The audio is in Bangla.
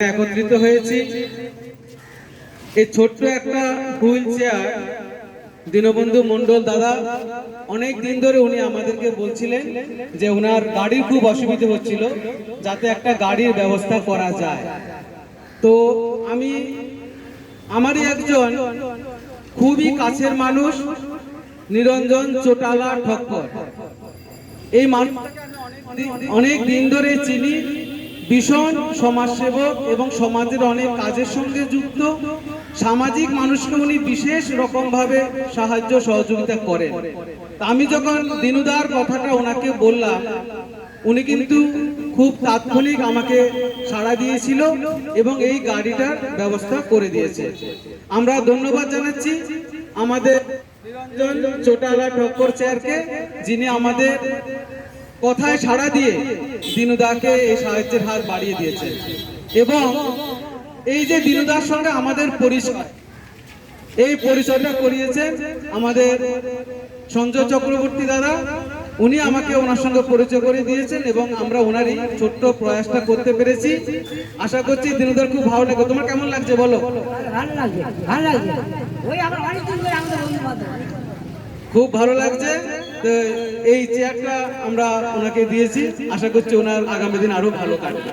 একত্রিত হয়েছি এই ছোট্ট একটা হুইল চেয়ার দীনবন্ধু মণ্ডল দাদা অনেক দিন ধরে উনি আমাদেরকে বলছিলেন যে ওনার গাড়ির খুব অসুবিধা হচ্ছিল যাতে একটা গাড়ির ব্যবস্থা করা যায়। তো আমি আমারই একজন খুবই কাছের মানুষ নিরঞ্জন চোটালা ঠক্কর, এই মানুষটাকে আমি অনেক দিন ধরে চিনি। ভীষণ সমাজসেবক এবং সমাজের অনেক কাজের সঙ্গে যুক্ত, সামাজিক মানুষকে উনি বিশেষ রকম ভাবে সাহায্য সহযোগিতা করেন। আমি যখন দিনুদার কথাটা ওনাকে বললাম, উনি কিন্তু খুব তাৎক্ষণিক আমাকে সাড়া দিয়েছিল এবং এই গাড়িটার ব্যবস্থা করে দিয়েছে। আমরা ধন্যবাদ জানাচ্ছি আমাদের নিরঞ্জন চোটালা ঠক্কর স্যারকে, যিনি আমাদের কথায় সাড়া দিয়ে দিনুদাকে এই সাহায্যের হাত বাড়িয়ে দিয়েছে। এবং এই যে দিনুদার সঙ্গে আমাদের পরিচয়, এই পরিচয়টা করিয়েছেন আমাদের সঞ্জয় চক্রবর্তী দাদা। উনি আমাকে ওনার সঙ্গে পরিচয় করে দিয়েছেন এবং আমরা ওনারই ছোট্ট প্রয়াসটা করতে পেরেছি। আশা করছি দিনুদার খুব ভালো লাগে। তোমার কেমন লাগছে বলো? খুব ভালো লাগছে। তো এই চেয়ারটা আমরা ওনাকে দিয়েছি, আশা করছি ওনার আগামী দিন আরো ভালো কাটবে।